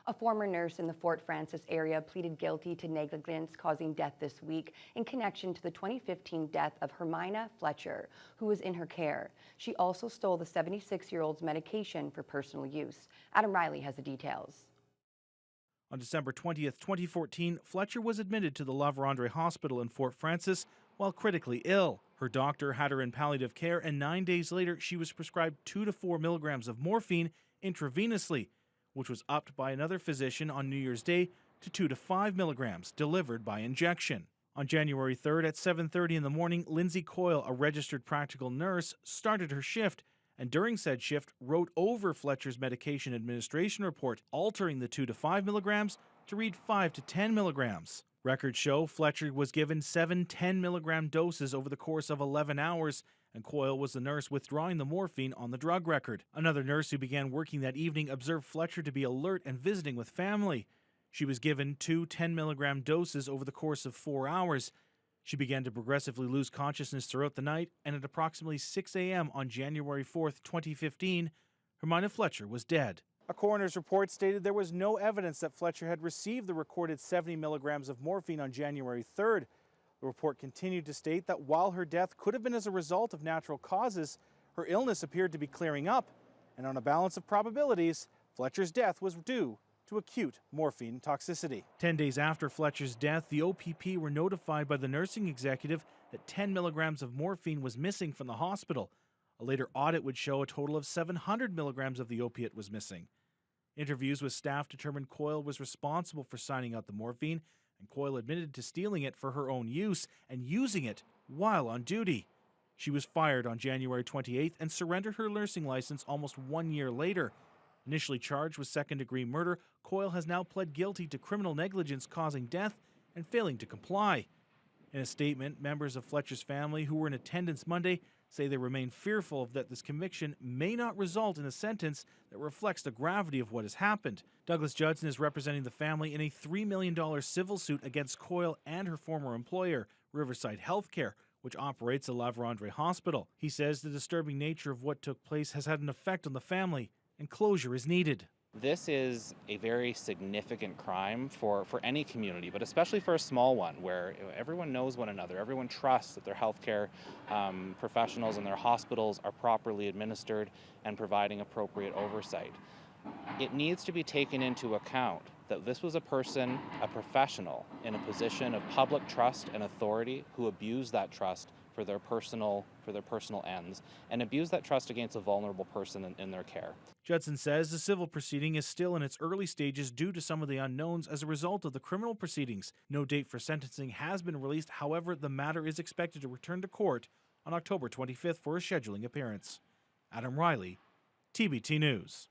A former nurse in the Fort Frances area pleaded guilty to negligence causing death this week in connection to the 2015 death of Hermina Fletcher, who was in her care. She also stole the 76-year-old's medication for personal use. Adam Riley has the details. On December 20th, 2014, Fletcher was admitted to the La Vérendrye Hospital in Fort Frances while critically ill. Her doctor had her in palliative care, and 9 days later, she was prescribed 2 to 4 milligrams of morphine intravenously, which was upped by another physician on New Year's Day to 2 to 5 milligrams, delivered by injection. On January 3rd at 7:30 in the morning, Lindsay Coyle, a registered practical nurse, started her shift, and during said shift wrote over Fletcher's medication administration report, altering the 2 to 5 milligrams to read 5 to 10 milligrams. Records show Fletcher was given 7 10-milligram doses over the course of 11 hours, and Coyle was the nurse withdrawing the morphine on the drug record. Another nurse who began working that evening observed Fletcher to be alert and visiting with family. She was given 2 10-milligram doses over the course of 4 hours. She began to progressively lose consciousness throughout the night, and at approximately 6 a.m. on January 4th, 2015, Hermina Fletcher was dead. A coroner's report stated there was no evidence that Fletcher had received the recorded 70 milligrams of morphine on January 3rd. The report continued to state that while her death could have been as a result of natural causes, her illness appeared to be clearing up, and on a balance of probabilities, Fletcher's death was due to acute morphine toxicity. 10 days after Fletcher's death, the OPP were notified by the nursing executive that 10 milligrams of morphine was missing from the hospital. A later audit would show a total of 700 milligrams of the opiate was missing. Interviews with staff determined Coyle was responsible for signing out the morphine, and Coyle admitted to stealing it for her own use and using it while on duty. She was fired on January 28th and surrendered her nursing license almost 1 year later. Initially charged with second-degree murder, Coyle has now pled guilty to criminal negligence causing death and failing to comply. In a statement, members of Fletcher's family who were in attendance Monday say they remain fearful that this conviction may not result in a sentence that reflects the gravity of what has happened. Douglas Judson is representing the family in a $3 million civil suit against Coyle and her former employer, Riverside Healthcare, which operates the La Vérendrye Hospital. He says the disturbing nature of what took place has had an effect on the family, and closure is needed. This is a very significant crime for any community, but especially for a small one where everyone knows one another, everyone trusts that their healthcare professionals and their hospitals are properly administered and providing appropriate oversight. It needs to be taken into account that this was a person, a professional, in a position of public trust and authority who abused that trust for their personal ends and abused that trust against a vulnerable person in their care. Judson says the civil proceeding is still in its early stages due to some of the unknowns as a result of the criminal proceedings. No date for sentencing has been released. However, the matter is expected to return to court on October 25th for a scheduling appearance. Adam Riley, TBT News.